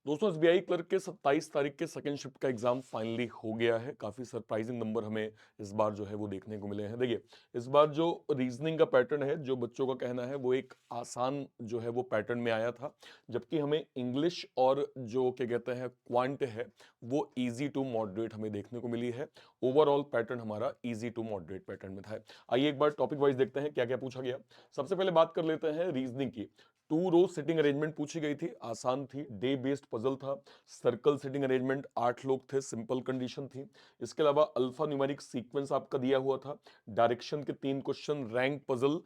दोस्तों SBI clerk के 27 तारीख के सेकंड शिफ्ट का एग्जाम फाइनली हो गया है। काफी सरप्राइजिंग नंबर हमें इस बार जो है वो देखने को मिले हैं। देखिए, इस बार जो रीजनिंग का पैटर्न है, जो बच्चों का कहना है, वो एक आसान जो है वो पैटर्न में आया था, जबकि हमें इंग्लिश और जो क्या कहते हैं क्वांट है, वो इजी टू मॉडरेट हमें देखने को मिली है। ओवरऑल पैटर्न हमारा इजी टू मॉडरेट पैटर्न में था। आइए एक बार टॉपिक वाइज देखते हैं क्या क्या पूछा गया। सबसे पहले बात कर लेते हैं रीजनिंग की। टू रो सिटिंग अरेंजमेंट पूछी गई थी, आसान थी, डे बेस्ड पजल था। सर्कल सिटिंग अरेंजमेंट, 8 लोग थे, सिंपल कंडीशन थी। इसके अलावा अल्फा न्यूमेरिक सीक्वेंस आपका दिया हुआ था। डायरेक्शन के 3 क्वेश्चन, रैंक पजल,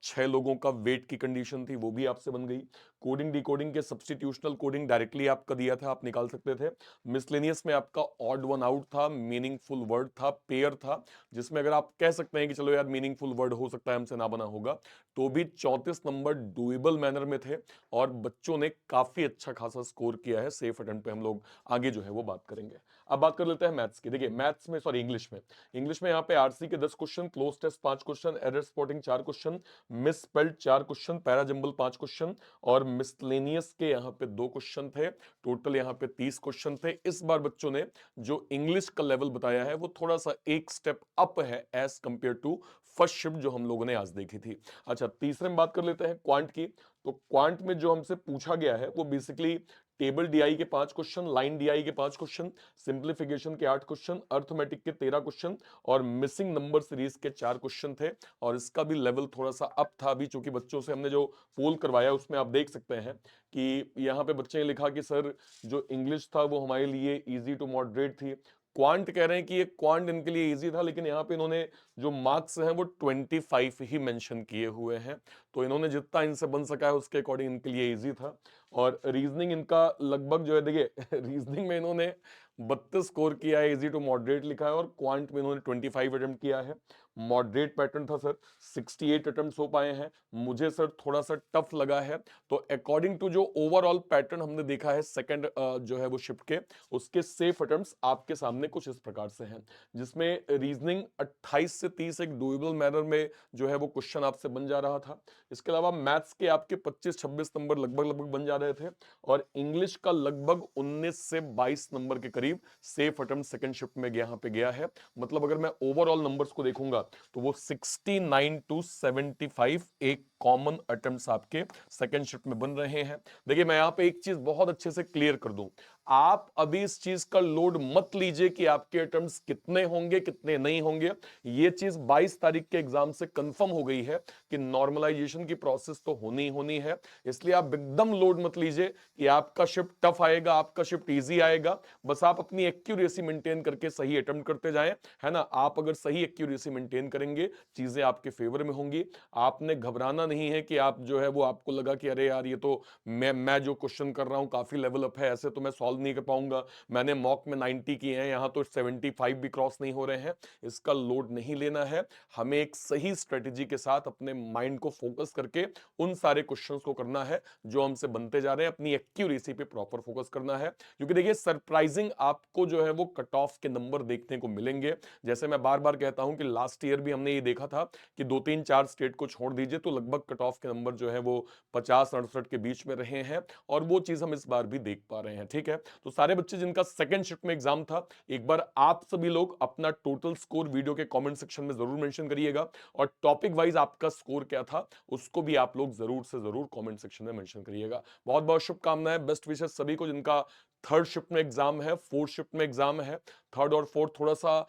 6 लोगों का वेट की कंडीशन थी, वो भी आपसे बन गई। कोडिंग डिकोडिंग के सब्सटीट्यूशनल कोडिंग डायरेक्टली आपका दिया था, आप निकाल सकते थे। मिसलेनियस में आपका ऑड वन आउट था, मीनिंगफुल वर्ड था, पेयर था, जिसमें अगर आप कह सकते हैं कि चलो यार मीनिंगफुल वर्ड हो सकता है हमसे ना बना होगा, तो भी 34 नंबर डुएबल मैनर में थे। और बच्चों ने काफी अच्छा खासा स्कोर किया है। सेफ अटेम्प्ट पे हम लोग आगे जो है वो बात करेंगे। अब बात कर लेते हैं मैथ्स की। देखिए मैथ्स में, सॉरी इंग्लिश में यहाँ पे आरसी के 10 question, cloze test 5 question, error spotting 4 question, misspelled 4 question, para jumble 5 question और मिसलेनियस के यहाँ पे 2 क्वेश्चन थे। टोटल यहाँ पे 30 क्वेश्चन थे। इस बार बच्चों ने जो इंग्लिश का लेवल बताया है, वो थोड़ा सा एक स्टेप अप है as compare to first shift जो हम लोगों ने आज देखी थी। अच्छा, तीसरे में बात कर लेते हैं क्वांट की। तो क्वांट में जो हमसे पूछा गया है वो बेसिकली टेबल डीआई के 5 क्वेश्चन, लाइन डीआई के 5 क्वेश्चन, सिंप्लीफिकेशन के 8 क्वेश्चन, अर्थमेटिक के 13 क्वेश्चन और मिसिंग नंबर सीरीज के 4 क्वेश्चन थे। और इसका भी लेवल थोड़ा सा अप था। अभी चूंकि बच्चों से हमने जो पोल करवाया उसमें आप देख सकते हैं कि यहाँ पे बच्चे ने लिखा कि सर जो इंग्लिश था वो हमारे लिए इजी टू मॉडरेट थी। क्वांट कह रहे हैं कि ये क्वांट इनके लिए इजी था, लेकिन यहाँ पे इन्होंने जो मार्क्स हैं वो 25 ही मेंशन किए हुए हैं। तो इन्होंने जितना इनसे बन सका है उसके अकॉर्डिंग इनके लिए इजी था। और रीजनिंग इनका लगभग जो है, देखिए रीजनिंग में इन्होंने 32 स्कोर किया है, इजी टू मॉडरेट लिखा है, और क्वांट में इन्होंने 25 अटेम्प्ट किया है। मॉडरेट पैटर्न था सर, 68 अटेम्प्ट हो पाए हैं। मुझे सर थोड़ा सा टफ लगा है। तो अकॉर्डिंग टू जो ओवरऑल पैटर्न हमने देखा है सेकंड जो है वो शिफ्ट के, उसके सेफ अटेम्प्ट्स आपके सामने कुछ इस प्रकार से हैं, जिसमें रीजनिंग 28 से 30 एक डुएबल मैनर में जो है वो क्वेश्चन आपसे बन जा रहा था। इसके अलावा मैथ्स के आपके 25-26 नंबर लगभग लगभग बन जा रहे थे। और इंग्लिश का लगभग 19 से 22 नंबर के करीब सेफ अटेम्प्ट सेकंड शिफ्ट में यहाँ पे गया है। मतलब अगर मैं ओवरऑल नंबर्स को देखूंगा तो वो 69 टू 75 एक कॉमन अटेम्प्ट्स आपके सेकंड शिफ्ट में बन रहे हैं। देखिए मैं यहाँ पे एक चीज बहुत अच्छे से क्लियर कर दूं, आप अभी इस चीज का लोड मत लीजिए कि आपके अटेम्प्ट्स कितने होंगे कितने नहीं होंगे। ये चीज 22 तारीख के एग्जाम से कंफर्म हो गई है कि नॉर्मलाइजेशन की प्रोसेस तो होनी होनी है। इसलिए आप एकदम लोड मत लीजिए कि आपका शिफ्ट टफ आएगा, आपका शिफ्ट इजी आएगा। बस आप अपनी एक्यूरेसी मेंटेन करके सही अटेम्प्ट करते जाएं, है ना। आप अगर सही एक्यूरेसी मेंटेन करेंगे, चीजें आपके फेवर में होंगी। आपने घबराना नहीं है कि आप जो है वो आपको लगा कि अरे यार ये तो मैं जो क्वेश्चन कर रहा हूं काफी लेवल अप है, ऐसे तो मैं सॉल्व नहीं कर पाऊंगा, मैंने मॉक में 90 किए हैं, यहां तो 75 भी क्रॉस नहीं हो रहे हैं। इसका लोड नहीं लेना है। हमें एक सही स्ट्रेटेजी के साथ अपने माइंड को फोकस करके उन सारे क्वेश्चंस को करना है जो हमसे बनते जा रहे हैं। अपनी एक्यूरेसी पे प्रॉपर फोकस करना है, क्योंकि देखिए सरप्राइजिंग आपको जो है वो कट ऑफ के नंबर देखने को मिलेंगे। जैसे मैं बार बार कहता हूं कि लास्ट ईयर भी हमने ये देखा था कि 2-3-4 स्टेट को छोड़ दीजिए तो लगभग कट ऑफ के नंबर जो है वो 50-68 के बीच में रहे हैं। और वो चीज हम इस बार भी देख पा रहे हैं। ठीक है, तो सारे बच्चे जिनका सेकंड शिफ्ट में एग्जाम था, एक बार आप सभी लोग अपना टोटल स्कोर वीडियो के कमेंट सेक्शन में जरूर मेंशन करिएगा। और टॉपिक वाइज आपका स्कोर क्या था उसको भी आप लोग जरूर से जरूर कमेंट सेक्शन में मेंशन करिएगा। बहुत बहुत शुभकामनाएं, बेस्ट विशेष सभी को जिनका थर्ड शिफ्ट में एग्जाम है, फोर्थ शिफ्ट में एग्जाम है। थर्ड और फोर्थ थोड़ा सा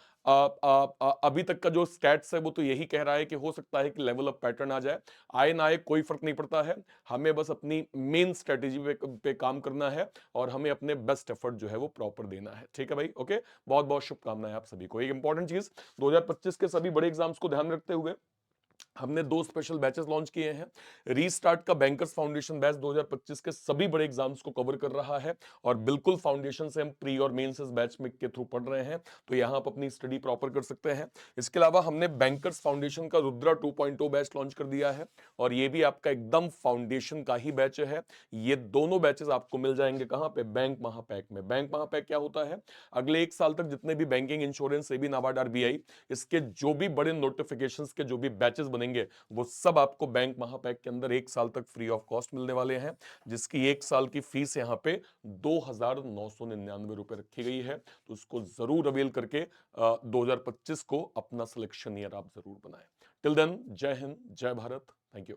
अभी तक का जो स्टैट्स है वो तो यही कह रहा है कि हो सकता है कि लेवल अप पैटर्न आ जाए। आए ना आए कोई फर्क नहीं पड़ता है। हमें बस अपनी मेन स्ट्रेटेजी पे काम करना है और हमें अपने बेस्ट एफर्ट जो है वो प्रॉपर देना है। ठीक है भाई, ओके। बहुत बहुत शुभकामनाएं आप सभी को। एक इंपॉर्टेंट चीज, 2025 के सभी बड़े एग्जाम्स को ध्यान रखते हुए हमने 2 स्पेशल बैचेस लॉन्च किए हैं। रीस्टार्ट का बैंकर्स फाउंडेशन बैच 2025 के सभी बड़े एग्जाम्स को कवर कर रहा है। और बिल्कुल फाउंडेशन से हम प्री और मेंस इस बैच में के थ्रू पढ़ रहे हैं, तो यहां आप अपनी स्टडी प्रॉपर कर सकते हैं। इसके अलावा हमने बैंकर्स फाउंडेशन का रुद्रा 2.0 बैच लॉन्च कर दिया है, और ये भी आपका एकदम फाउंडेशन का ही बैच है। ये दोनों बैचेस आपको मिल जाएंगे कहां पे? बैंक महापैक में। बैंक महापैक क्या होता है? अगले 1 साल तक जितने भी banking, insurance, SEBI, NABARD, RBI, इसके जो भी बड़े नोटिफिकेशंस के जो भी बैचेस बनेंगे वो सब आपको बैंक महापैक के अंदर 1 साल तक फ्री ऑफ कॉस्ट मिलने वाले हैं, जिसकी 1 साल की फीस यहाँ पे 2,999 रुपए रखी गई है। तो उसको ज़रूर अवेल करके 2025 को अपना सिलेक्शन ईयर आप ज़रूर बनाएँ। टिल देन जय हिंद, जय भारत। Thank you.